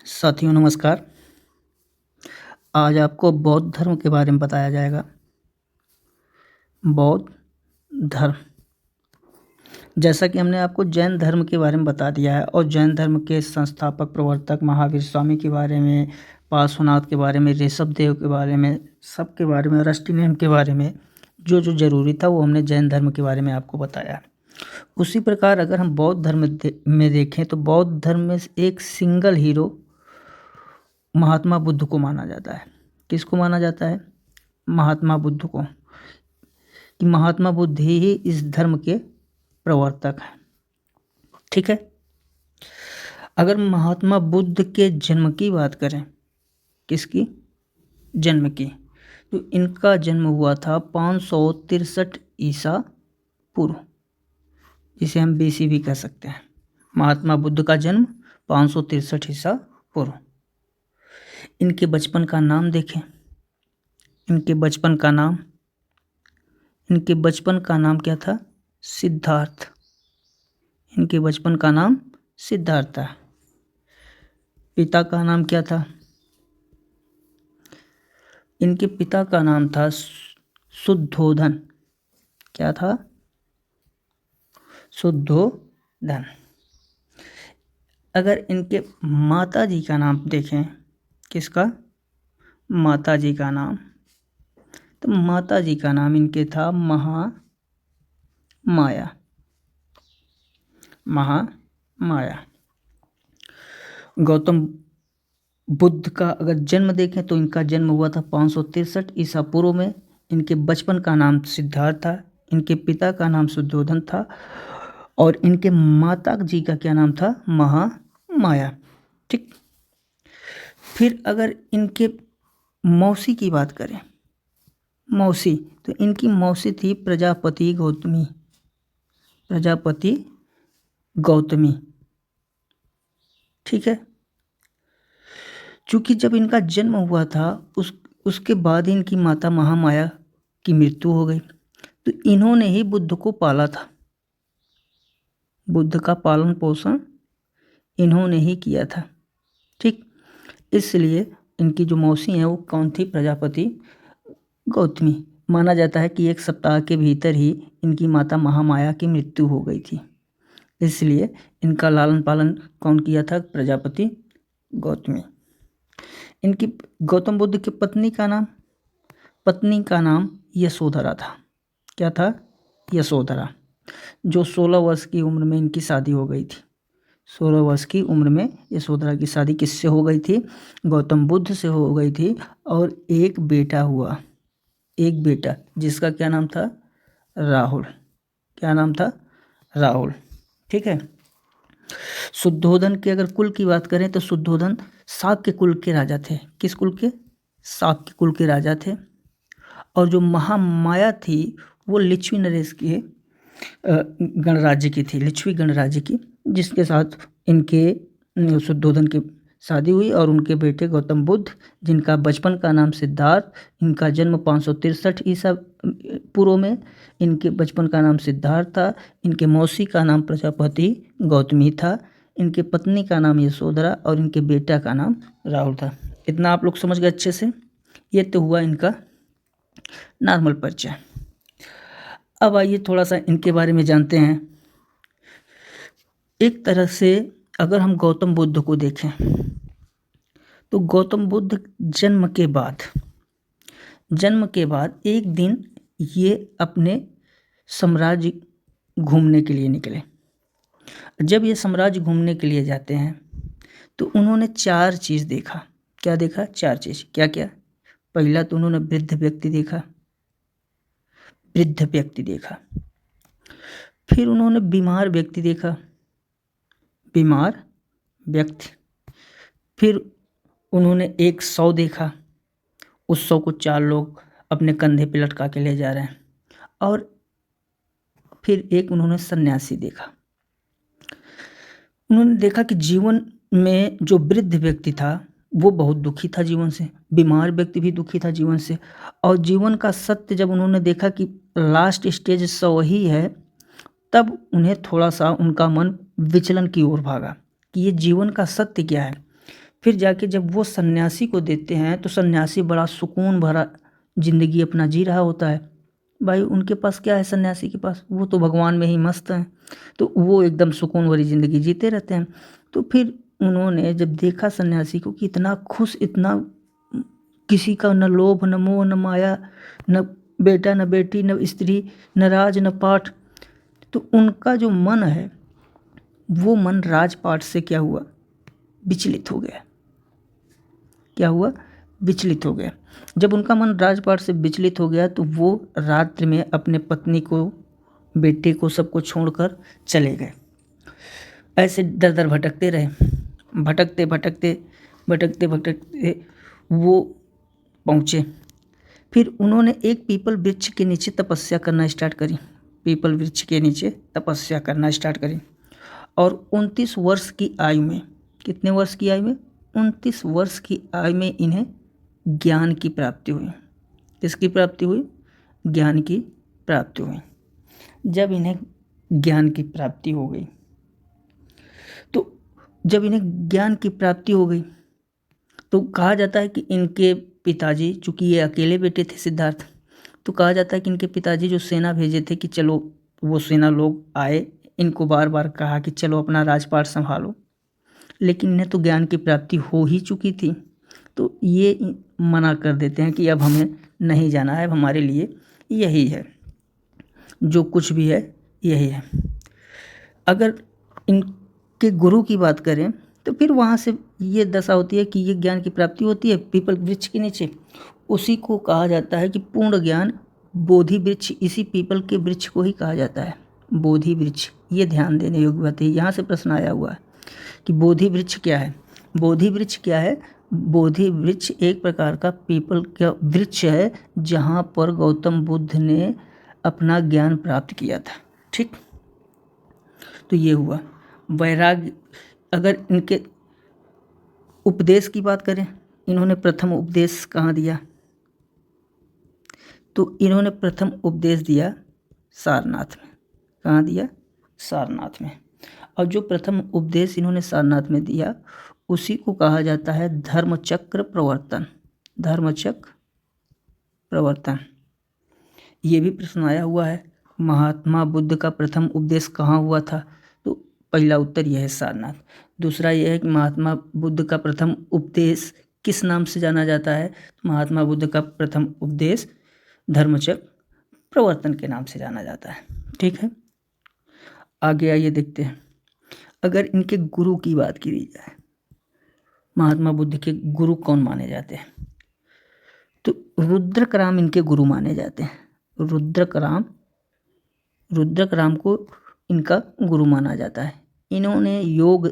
साथियों नमस्कार। आज आपको बौद्ध धर्म के बारे में बताया जाएगा। बौद्ध धर्म, जैसा कि हमने आपको जैन धर्म के बारे में बता दिया है और जैन धर्म के संस्थापक प्रवर्तक महावीर स्वामी के बारे में, पार्श्वनाथ के बारे में, ऋषभदेव के बारे में, सबके बारे में, अरस्टिनेम के बारे में जो जो जरूरी था वो हमने जैन धर्म के बारे में आपको बताया। उसी प्रकार अगर हम बौद्ध धर्म में देखें तो बौद्ध धर्म में एक सिंगल हीरो महात्मा बुद्ध को माना जाता है। किसको माना जाता है? महात्मा बुद्ध को, कि महात्मा बुद्ध ही इस धर्म के प्रवर्तक हैं। ठीक है। अगर महात्मा बुद्ध के जन्म की बात करें, किसकी जन्म की, तो इनका जन्म हुआ था 563 ईसा पूर्व, जिसे हम BC भी कह सकते हैं। महात्मा बुद्ध का जन्म 563 ईसा पूर्व। इनके बचपन का नाम देखें। इनके बचपन का नाम क्या था? सिद्धार्थ। इनके बचपन का नाम सिद्धार्थ था। पिता का नाम क्या था? इनके पिता का नाम था शुद्धोधन। क्या था? शुद्धोधन। अगर इनके माता जी का नाम देखें, किसका? माता जी का नाम, तो माता जी का नाम इनके था महामाया। गौतम बुद्ध का अगर जन्म देखें तो इनका जन्म हुआ था 563 ईसा पूर्व में। इनके बचपन का नाम सिद्धार्थ था। इनके पिता का नाम शुद्धोधन था और इनके माता जी का क्या नाम था? महामाया। ठीक। फिर अगर इनके मौसी की बात करें, मौसी, तो इनकी मौसी थी प्रजापति गौतमी। ठीक है। चूंकि जब इनका जन्म हुआ था उसके बाद इनकी माता महामाया की मृत्यु हो गई, तो इन्होंने ही बुद्ध को पाला था। बुद्ध का पालन पोषण इन्होंने ही किया था। ठीक। इसलिए इनकी जो मौसी हैं वो कौन थी? प्रजापति गौतमी। माना जाता है कि 1 सप्ताह के भीतर ही इनकी माता महामाया की मृत्यु हो गई थी, इसलिए इनका लालन पालन कौन किया था? प्रजापति गौतमी। इनकी गौतम बुद्ध की पत्नी का नाम यशोधरा था। क्या था? यशोधरा, जो 16 वर्ष की उम्र में इनकी शादी हो गई थी। 16 वर्ष की उम्र में यशोधरा की शादी किससे हो गई थी? गौतम बुद्ध से हो गई थी और एक बेटा हुआ। एक बेटा जिसका क्या नाम था? राहुल। क्या नाम था? राहुल। ठीक है। शुद्धोधन के अगर कुल की बात करें तो शुद्धोधन शाक के कुल के राजा थे। किस कुल के? शाक के कुल के राजा थे। और जो महामाया थी वो लिच्छवी नरेश के गणराज्य की थी, लिच्छवी गणराज्य की, जिसके साथ इनके शुद्धोधन की शादी हुई और उनके बेटे गौतम बुद्ध, जिनका बचपन का नाम सिद्धार्थ, इनका जन्म 563 ईसा पूर्व में, इनके बचपन का नाम सिद्धार्थ था। इनके मौसी का नाम प्रजापति गौतमी था। इनके पत्नी का नाम यशोधरा और इनके बेटा का नाम राहुल था। इतना आप लोग समझ गए अच्छे से? ये तो हुआ इनका नॉर्मल परिचय। अब आइए थोड़ा सा इनके बारे में जानते हैं। एक तरह से अगर हम गौतम बुद्ध को देखें तो गौतम बुद्ध जन्म के बाद एक दिन ये अपने साम्राज्य घूमने के लिए निकले। जब ये साम्राज्य घूमने के लिए जाते हैं तो उन्होंने 4 चीज़ देखा। क्या देखा? 4 चीज़। क्या क्या? पहला तो उन्होंने वृद्ध व्यक्ति देखा। फिर उन्होंने बीमार व्यक्ति। फिर उन्होंने एक शव देखा। उस शव को 4 लोग अपने कंधे पे लटका के ले जा रहे हैं। और फिर एक उन्होंने सन्यासी देखा। उन्होंने देखा कि जीवन में जो वृद्ध व्यक्ति था वो बहुत दुखी था जीवन से, बीमार व्यक्ति भी दुखी था जीवन से, और जीवन का सत्य जब उन्होंने देखा कि लास्ट स्टेज शव ही है, तब उन्हें थोड़ा सा उनका मन विचलन की ओर भागा कि ये जीवन का सत्य क्या है। फिर जाके जब वो सन्यासी को देते हैं तो सन्यासी बड़ा सुकून भरा जिंदगी अपना जी रहा होता है। भाई उनके पास क्या है, सन्यासी के पास, वो तो भगवान में ही मस्त हैं, तो वो एकदम सुकून भरी ज़िंदगी जीते रहते हैं। तो फिर उन्होंने जब देखा सन्यासी को कि इतना खुश, इतना किसी का न लोभ न मोह न माया, न बेटा न बेटी न स्त्री न राज न पाठ, तो उनका जो मन है वो मन राजपाट से क्या हुआ, विचलित हो गया। क्या हुआ, विचलित हो गया। जब उनका मन राजपाट से विचलित हो गया तो वो रात्रि में अपने पत्नी को, बेटे को, सबको छोड़कर चले गए। ऐसे दर दर भटकते रहे, भटकते भटकते भटकते भटकते वो पहुँचे। फिर उन्होंने एक पीपल वृक्ष के नीचे तपस्या करना स्टार्ट करी, पीपल वृक्ष के नीचे तपस्या करना स्टार्ट करी। और 29 वर्ष की आयु में, कितने वर्ष की आयु में, 29 वर्ष की आयु में इन्हें ज्ञान की प्राप्ति हुई। किसकी प्राप्ति हुई, ज्ञान की प्राप्ति हुई। जब इन्हें ज्ञान की प्राप्ति हो गई, तो जब इन्हें ज्ञान की प्राप्ति हो गई तो कहा जाता है कि इनके पिताजी, चूँकि ये अकेले बेटे थे सिद्धार्थ, तो कहा जाता है कि इनके पिताजी जो सेना भेजे थे कि चलो, वो सेना लोग आए, इनको बार बार कहा कि चलो अपना राजपाट संभालो, लेकिन इन्हें तो ज्ञान की प्राप्ति हो ही चुकी थी, तो ये मना कर देते हैं कि अब हमें नहीं जाना है, अब हमारे लिए यही है, जो कुछ भी है यही है। अगर इनके गुरु की बात करें तो फिर वहाँ से ये दशा होती है कि ये ज्ञान की प्राप्ति होती है पीपल वृक्ष के नीचे। उसी को कहा जाता है कि पूर्ण ज्ञान बोधि वृक्ष, इसी पीपल के वृक्ष को ही कहा जाता है बोधि वृक्ष। ये ध्यान देने योग्य बात है, यहाँ से प्रश्न आया हुआ है कि बोधि वृक्ष क्या है। बोधि वृक्ष क्या है, बोधि वृक्ष एक प्रकार का पीपल का वृक्ष है जहाँ पर गौतम बुद्ध ने अपना ज्ञान प्राप्त किया था। ठीक, तो ये हुआ वैराग्य। अगर इनके उपदेश की बात करें, इन्होंने प्रथम उपदेश कहाँ दिया, तो इन्होंने प्रथम उपदेश दिया सारनाथ में। कहाँ दिया, सारनाथ में। और जो प्रथम उपदेश इन्होंने सारनाथ में दिया उसी को कहा जाता है धर्मचक्र प्रवर्तन। धर्मचक्र प्रवर्तन, ये भी प्रश्न आया हुआ है। महात्मा बुद्ध का प्रथम उपदेश कहाँ हुआ था, तो पहला उत्तर यह है सारनाथ। दूसरा यह है कि महात्मा बुद्ध का प्रथम उपदेश किस नाम से जाना जाता है, महात्मा बुद्ध का प्रथम उपदेश धर्मचक्र प्रवर्तन के नाम से जाना जाता है। ठीक है, आगे आइए देखते हैं। अगर इनके गुरु की बात की जाए, महात्मा बुद्ध के गुरु कौन माने जाते हैं, तो रुद्रकराम इनके गुरु माने जाते हैं। रुद्रकराम को इनका गुरु माना जाता है। इन्होंने योग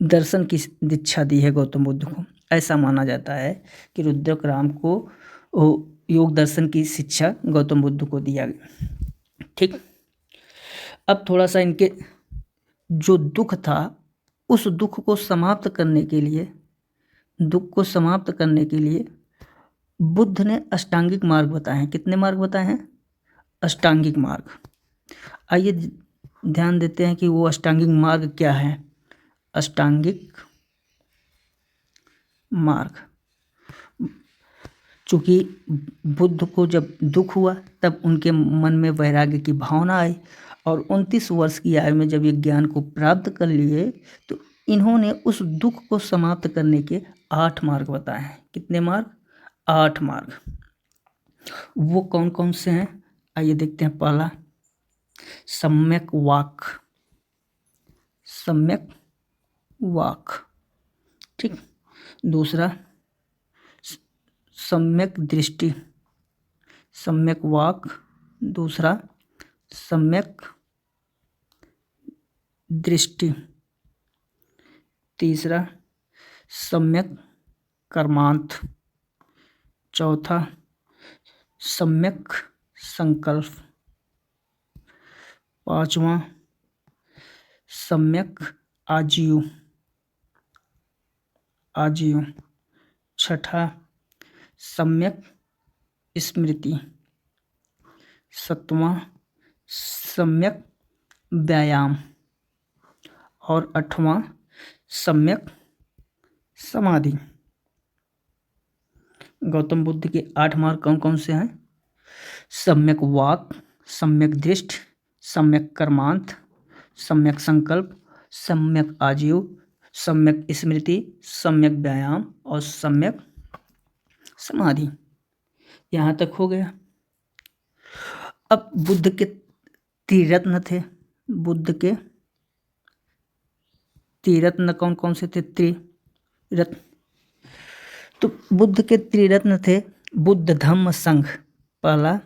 दर्शन की दीक्षा दी है गौतम बुद्ध को। ऐसा माना जाता है कि रुद्रकराम को योग दर्शन की शिक्षा गौतम बुद्ध को दिया गया। ठीक, अब थोड़ा सा इनके जो दुख था उस दुख को समाप्त करने के लिए बुद्ध ने अष्टांगिक मार्ग बताए हैं। कितने मार्ग बताए हैं, अष्टांगिक मार्ग। आइए ध्यान देते हैं कि वो अष्टांगिक मार्ग क्या है। अष्टांगिक मार्ग, चूँकि बुद्ध को जब दुख हुआ तब उनके मन में वैराग्य की भावना आई और 29 वर्ष की आयु में जब ये ज्ञान को प्राप्त कर लिए तो इन्होंने उस दुख को समाप्त करने के 8 मार्ग बताए हैं। कितने मार्ग, 8 मार्ग। वो कौन कौन से हैं, आइए देखते हैं। पहला सम्यक वाक, सम्यक वाक। ठीक, दूसरा सम्यक दृष्टि, सम्यक वाक, दूसरा सम्यक दृष्टि, तीसरा सम्यक कर्मांत, चौथा सम्यक संकल्प, पांचवा सम्यक आजीव, छठा सम्यक स्मृति, सातवां सम्यक व्यायाम और आठवां सम्यक समाधि। गौतम बुद्ध के 8 मार्ग कौन कौन से हैं? सम्यक वाक, सम्यक दृष्टि, सम्यक कर्मांत, सम्यक संकल्प, सम्यक आजीव, सम्यक स्मृति, सम्यक व्यायाम और सम्यक समाधि। यहाँ तक हो गया। अब बुद्ध के त्रिरत्न थे। बुद्ध के त्रिरत्न कौन कौन से थे? त्रिरत्न। तो बुद्ध के त्रिरत्न थे बुद्ध धम्म संघ। पहला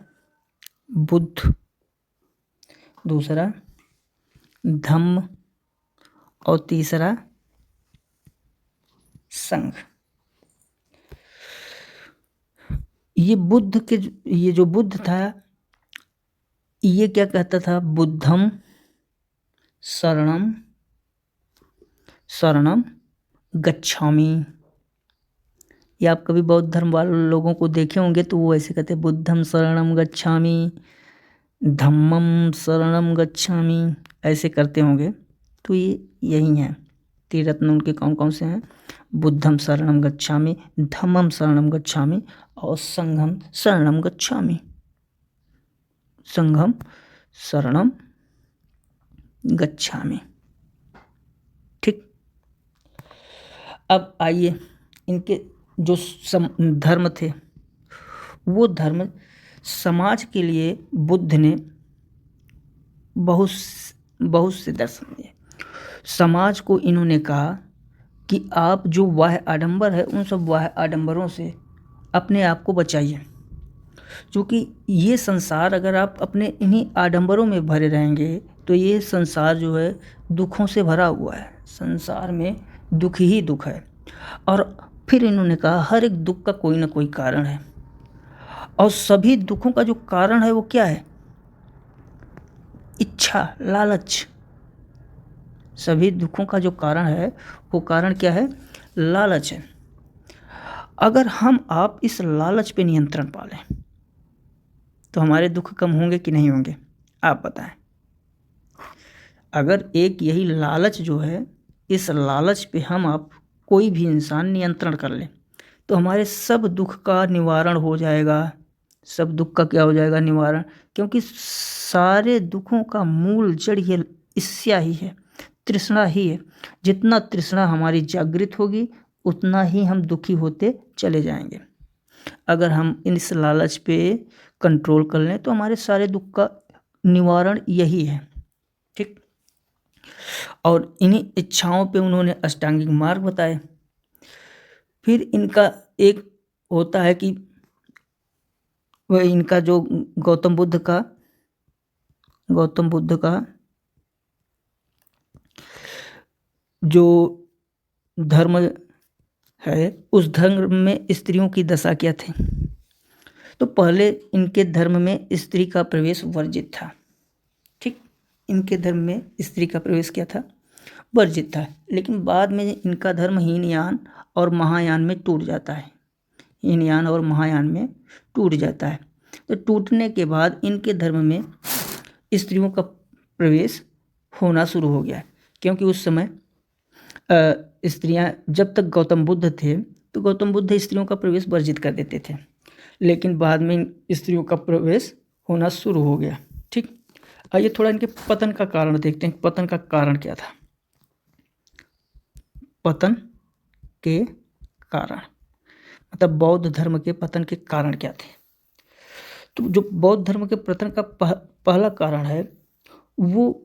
बुद्ध, दूसरा धम्म और तीसरा संघ। ये बुद्ध के, ये जो बुद्ध था ये क्या कहता था? बुद्धम शरणम शरणम गच्छामि। ये आप कभी बौद्ध धर्म वाले लोगों को देखे होंगे तो वो ऐसे कहते हैं बुद्धम शरणम गच्छामि, धम्मम शरणम गच्छामि, ऐसे करते होंगे। तो ये यही है। त्रिरत्न उनके कौन कौन से हैं? बुद्धम शरणम गच्छामि, धम्मम शरणम गच्छामि और संघम शरणम गच्छामि। संघम शरणम गच्छामि। ठीक। अब आइए इनके जो धर्म थे, वो धर्म समाज के लिए बुद्ध ने बहुत से दर्शन दिए। समाज को इन्होंने कहा कि आप जो बाह्य आडंबर है उन सब बाह्य आडंबरों से अपने आप को बचाइए, क्योंकि ये संसार अगर आप अपने इन्हीं आडंबरों में भरे रहेंगे तो ये संसार जो है दुखों से भरा हुआ है। संसार में दुख ही दुख है। और फिर इन्होंने कहा हर एक दुख का कोई ना कोई कारण है, और सभी दुखों का जो कारण है वो क्या है? इच्छा, लालच। सभी दुखों का जो कारण है वो कारण क्या है? लालच है। अगर हम आप इस लालच पे नियंत्रण पा लें तो हमारे दुख कम होंगे कि नहीं होंगे? आप बताएं। अगर एक यही लालच जो है, इस लालच पे हम आप कोई भी इंसान नियंत्रण कर ले तो हमारे सब दुख का निवारण हो जाएगा। सब दुख का क्या हो जाएगा? निवारण। क्योंकि सारे दुखों का मूल जड़ ये ईर्ष्या ही है, तृष्णा ही है। जितना तृष्णा हमारी जागृत होगी उतना ही हम दुखी होते चले जाएंगे। अगर हम इस लालच पे कंट्रोल कर लें तो हमारे सारे दुख का निवारण यही है। ठीक। और इन्हीं इच्छाओं पे उन्होंने अष्टांगिक मार्ग बताए। फिर इनका एक होता है कि वह इनका जो गौतम बुद्ध का जो धर्म है उस धर्म में स्त्रियों की दशा क्या थी? तो पहले इनके धर्म में स्त्री का प्रवेश वर्जित था। ठीक। इनके धर्म में स्त्री का प्रवेश क्या था? वर्जित था। लेकिन बाद में इनका धर्म हीनयान और महायान में टूट जाता है। हीनयान और महायान में टूट जाता है। तो टूटने के बाद इनके धर्म में स्त्रियों का प्रवेश होना शुरू हो गया, क्योंकि उस समय स्त्रियां, जब तक गौतम बुद्ध थे तो गौतम बुद्ध स्त्रियों का प्रवेश वर्जित कर देते थे, लेकिन बाद में स्त्रियों का प्रवेश होना शुरू हो गया। ठीक। आइए थोड़ा इनके पतन का कारण देखते हैं। पतन का कारण क्या था? पतन के कारण मतलब बौद्ध धर्म के पतन के कारण क्या थे? तो जो बौद्ध धर्म के पतन का पहला कारण है वो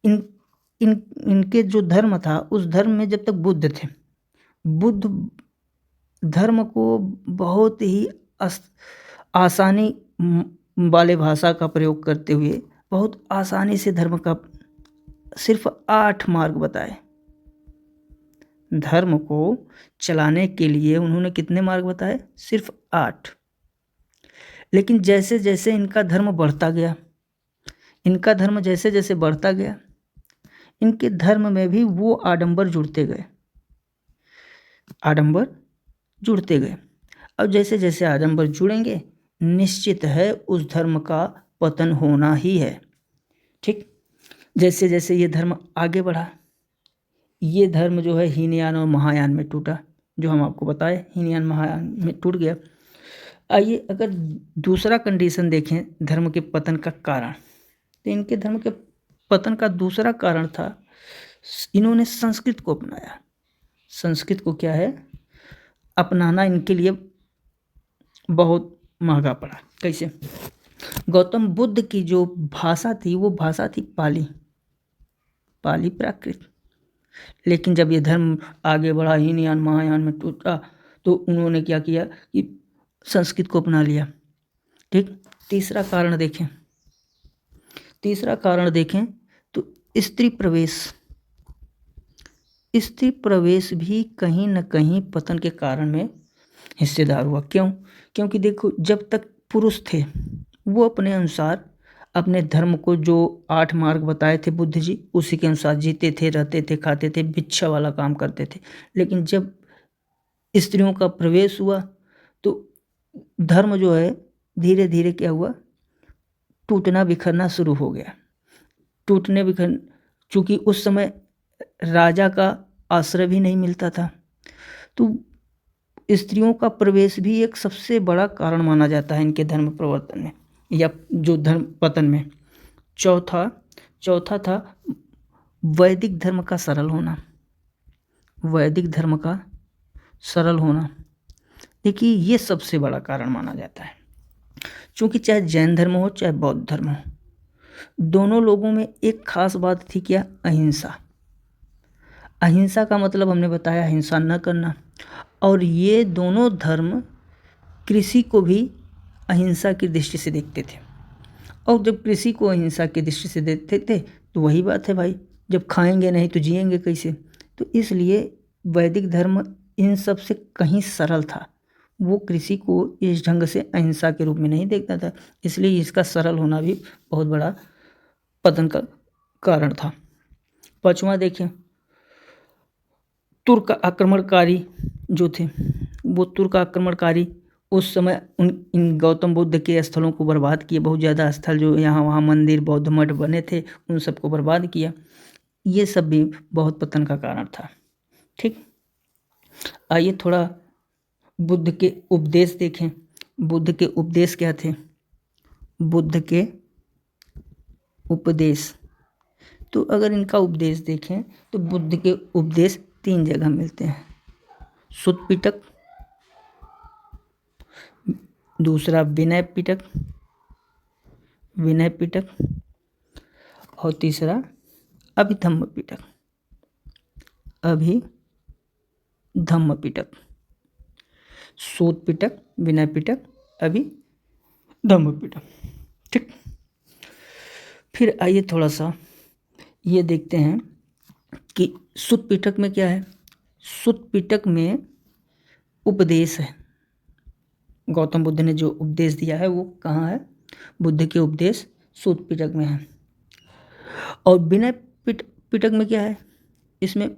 इनके जो धर्म था उस धर्म में जब तक बुद्ध थे, बुद्ध धर्म को बहुत ही आसानी वाले भाषा का प्रयोग करते हुए बहुत आसानी से धर्म का सिर्फ 8 मार्ग बताए। धर्म को चलाने के लिए उन्होंने कितने मार्ग बताए? सिर्फ 8। लेकिन जैसे जैसे इनका धर्म बढ़ता गया, इनका धर्म जैसे जैसे बढ़ता गया, इनके धर्म में भी वो आडंबर जुड़ते गए, आडंबर जुड़ते गए। अब जैसे जैसे आडंबर जुड़ेंगे निश्चित है उस धर्म का पतन होना ही है। ठीक। जैसे जैसे ये धर्म आगे बढ़ा, ये धर्म जो है हीनयान और महायान में टूटा। जो हम आपको बताए, हीनयान महायान में टूट गया। आइए अगर दूसरा कंडीशन देखें धर्म के पतन का कारण, तो इनके धर्म के पतन का दूसरा कारण था इन्होंने संस्कृत को अपनाया। संस्कृत को क्या है, अपनाना इनके लिए बहुत महंगा पड़ा। कैसे? गौतम बुद्ध की जो भाषा थी वो भाषा थी पाली प्राकृत। लेकिन जब ये धर्म आगे बढ़ा, हीनयान महायान में टूटा, तो उन्होंने क्या किया कि संस्कृत को अपना लिया। ठीक। तीसरा कारण देखें तो स्त्री प्रवेश भी कहीं न कहीं पतन के कारण में हिस्सेदार हुआ। क्यों? क्योंकि देखो, जब तक पुरुष थे वो अपने अनुसार अपने धर्म को जो 8 मार्ग बताए थे बुद्ध जी, उसी के अनुसार जीते थे, रहते थे, खाते थे, भिक्षा वाला काम करते थे। लेकिन जब स्त्रियों का प्रवेश हुआ तो धर्म जो है धीरे धीरे क्या हुआ, टूटना बिखरना शुरू हो गया। चूँकि उस समय राजा का आश्रय भी नहीं मिलता था, तो स्त्रियों का प्रवेश भी एक सबसे बड़ा कारण माना जाता है इनके धर्म प्रवर्तन में या जो धर्म पतन में। चौथा था वैदिक धर्म का सरल होना। देखिए, ये सबसे बड़ा कारण माना जाता है। क्योंकि चाहे जैन धर्म हो चाहे बौद्ध धर्म हो, दोनों लोगों में एक खास बात थी, क्या? अहिंसा का मतलब हमने बताया हिंसा न करना। और ये दोनों धर्म कृषि को भी अहिंसा की दृष्टि से देखते थे। और जब कृषि को अहिंसा की दृष्टि से देखते थे तो वही बात है भाई, जब खाएंगे नहीं तो जिएंगे कैसे? तो इसलिए वैदिक धर्म इन सब से कहीं सरल था। वो कृषि को इस ढंग से अहिंसा के रूप में नहीं देखता था, इसलिए इसका सरल होना भी बहुत बड़ा पतन का कारण था। 5वां देखें, तुर्क आक्रमणकारी जो थे, वो तुर्क आक्रमणकारी उस समय इन गौतम बुद्ध के स्थलों को बर्बाद किए। बहुत ज़्यादा स्थल जो यहाँ वहाँ मंदिर बौद्ध मठ बने थे उन सबको बर्बाद किया। ये सब भी बहुत पतन का कारण था। ठीक। आइए थोड़ा बुद्ध के उपदेश देखें। बुद्ध के उपदेश क्या थे? बुद्ध के उपदेश, तो अगर इनका उपदेश देखें तो बुद्ध के उपदेश 3 जगह मिलते हैं। सुत्त पिटक, दूसरा विनय पिटक और तीसरा अभिधम्म पिटक। सूत पिटक, विनय पिटक, अभिधम्म पिटक। ठीक। फिर आइए थोड़ा सा ये देखते हैं कि सुत्त पिटक में क्या है। सुत्त पिटक में उपदेश है। गौतम बुद्ध ने जो उपदेश दिया है वो कहाँ है? बुद्ध के उपदेश सुत्त पिटक में है। और विनय पिटक में क्या है? इसमें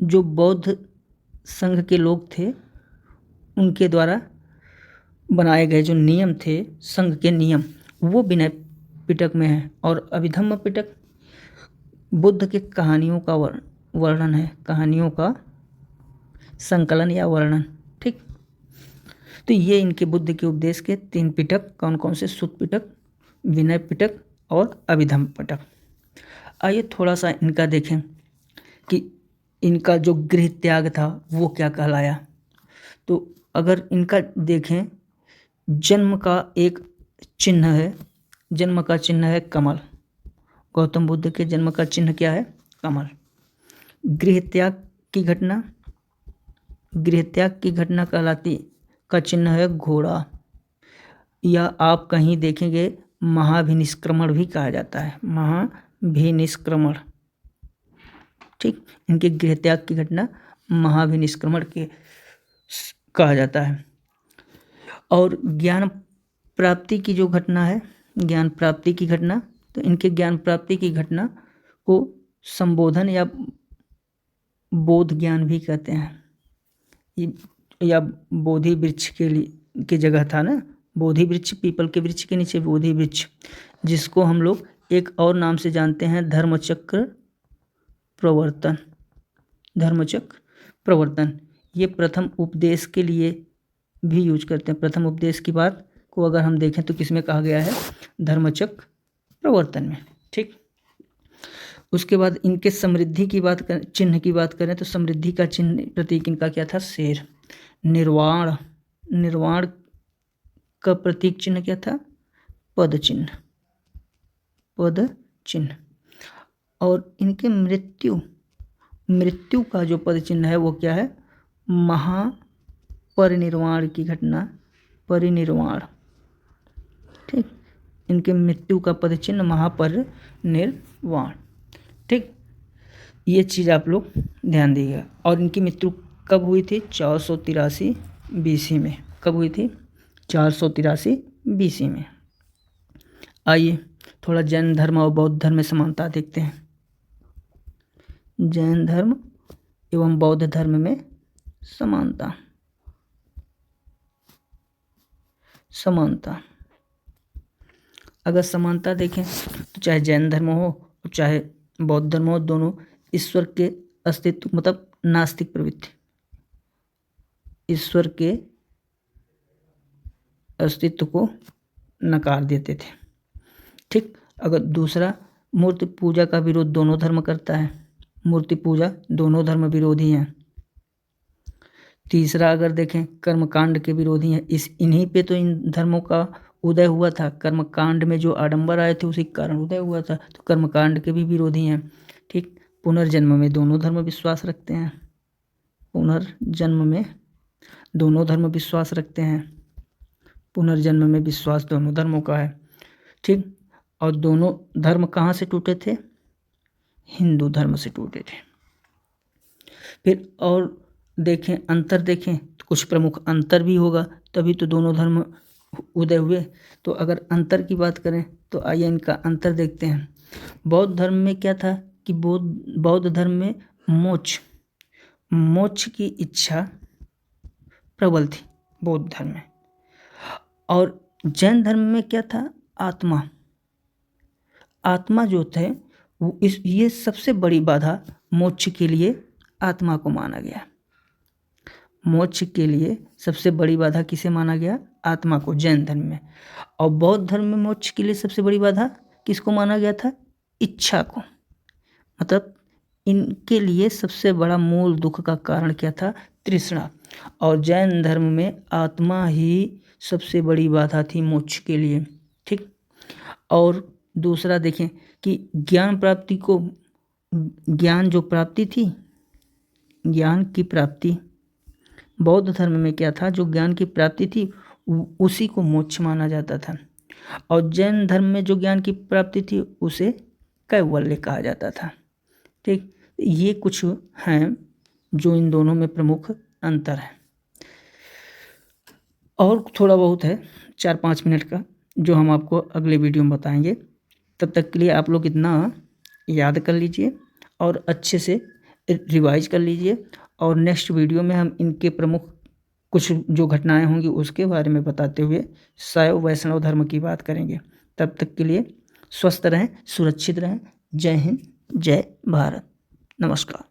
जो बौद्ध संघ के लोग थे उनके द्वारा बनाए गए जो नियम थे, संघ के नियम, वो विनय पिटक में है। और अभिधम्म पिटक बुद्ध के कहानियों का वर्णन है, कहानियों का संकलन या वर्णन। ठीक। तो ये इनके बुद्ध के उपदेश के 3 पिटक कौन कौन से? सुत्त पिटक, विनय पिटक और अभिधम्म पिटक। आइए थोड़ा सा इनका देखें कि इनका जो गृह त्याग था वो क्या कहलाया। तो अगर इनका देखें, जन्म का एक चिन्ह है, जन्म का चिन्ह है कमल। गौतम बुद्ध के जन्म का चिन्ह क्या है? कमल। गृह त्याग की घटना कहलाती का चिन्ह है घोड़ा, या आप कहीं देखेंगे महाभिनिष्क्रमण भी कहा जाता है, महाभिनिष्क्रमण। ठीक। इनके गृह त्याग की घटना महाभिनिष्क्रमण के कहा जाता है। और ज्ञान प्राप्ति की जो घटना है, ज्ञान प्राप्ति की घटना, तो इनके ज्ञान प्राप्ति की घटना को संबोधन या बोध ज्ञान भी कहते हैं। या बोधि वृक्ष के जगह था ना, बोधि वृक्ष, पीपल के वृक्ष के नीचे बोधि वृक्ष, जिसको हम लोग एक और नाम से जानते हैं धर्मचक्र प्रवर्तन। ये प्रथम उपदेश के लिए भी यूज करते हैं। प्रथम उपदेश की बात को अगर हम देखें तो किसमें कहा गया है, धर्मचक्र प्रवर्तन में। ठीक, उसके बाद इनके समृद्धि की बात करें, चिन्ह की बात करें तो समृद्धि का चिन्ह प्रतीक इनका क्या था, शेर। निर्वाण, निर्वाण का प्रतीक चिन्ह क्या था, पद चिन्ह, पद चिन्ह। और इनके मृत्यु, मृत्यु का जो पद चिन्ह है वो क्या है, महापरिनिर्वाण की घटना, परिनिर्वाण। ठीक, इनके मृत्यु का पद चिन्ह महापरिनिर्वाण। ठीक, ये चीज़ आप लोग ध्यान दीजिएगा। और इनकी मृत्यु कब हुई थी, 483 BC में। कब हुई थी, 483 BC में। आइए थोड़ा जैन धर्म और बौद्ध धर्म में समानता देखते हैं। जैन धर्म एवं बौद्ध धर्म में समानता, समानता। अगर समानता देखें तो चाहे जैन धर्म हो चाहे बौद्ध धर्म हो, दोनों ईश्वर के अस्तित्व मतलब नास्तिक प्रवृत्ति, ईश्वर के अस्तित्व को नकार देते थे। ठीक, अगर दूसरा, मूर्ति पूजा का विरोध दोनों धर्म करता है, मूर्ति पूजा दोनों धर्म विरोधी हैं। तीसरा अगर देखें, कर्मकांड के विरोधी हैं। इन्हीं पे तो इन धर्मों का उदय हुआ था। कर्मकांड में जो आडंबर आए थे उसी कारण उदय हुआ था, तो कर्मकांड के भी विरोधी हैं। ठीक, पुनर्जन्म में दोनों धर्म विश्वास रखते हैं, पुनर्जन्म में दोनों धर्म विश्वास रखते हैं, पुनर्जन्म में विश्वास दोनों धर्मों का है। ठीक, और दोनों धर्म कहाँ से टूटे थे, हिंदू धर्म से टूटे थे। फिर और देखें, अंतर देखें तो कुछ प्रमुख अंतर भी होगा, तभी तो दोनों धर्म उदय हुए। तो अगर अंतर की बात करें तो आइए इनका अंतर देखते हैं। बौद्ध धर्म में क्या था कि बौद्ध धर्म में मोक्ष की इच्छा प्रबल थी बौद्ध धर्म में। और जैन धर्म में क्या था, आत्मा, आत्मा जो थे वो ये सबसे बड़ी बाधा मोक्ष के लिए आत्मा को माना गया। मोक्ष के लिए सबसे बड़ी बाधा किसे माना गया, आत्मा को, जैन धर्म में। और बौद्ध धर्म में मोक्ष के लिए सबसे बड़ी बाधा किसको माना गया था, इच्छा को। मतलब इनके लिए सबसे बड़ा मूल दुख का कारण क्या था, तृष्णा। और जैन धर्म में आत्मा ही सबसे बड़ी बाधा थी मोक्ष के लिए। ठीक, और दूसरा देखें कि ज्ञान प्राप्ति को, ज्ञान जो प्राप्ति थी, ज्ञान की प्राप्ति बौद्ध धर्म में क्या था, जो ज्ञान की प्राप्ति थी उसी को मोक्ष माना जाता था। और जैन धर्म में जो ज्ञान की प्राप्ति थी उसे कैवल्य कहा जाता था। ठीक, ये कुछ हैं जो इन दोनों में प्रमुख अंतर है। और थोड़ा बहुत है 4-5 मिनट का, जो हम आपको अगले वीडियो में बताएंगे। तब तक के लिए आप लोग इतना याद कर लीजिए और अच्छे से रिवाइज कर लीजिए। और नेक्स्ट वीडियो में हम इनके प्रमुख कुछ जो घटनाएं होंगी उसके बारे में बताते हुए शैव वैष्णव धर्म की बात करेंगे। तब तक के लिए स्वस्थ रहें, सुरक्षित रहें। जय हिंद, जय भारत, नमस्कार।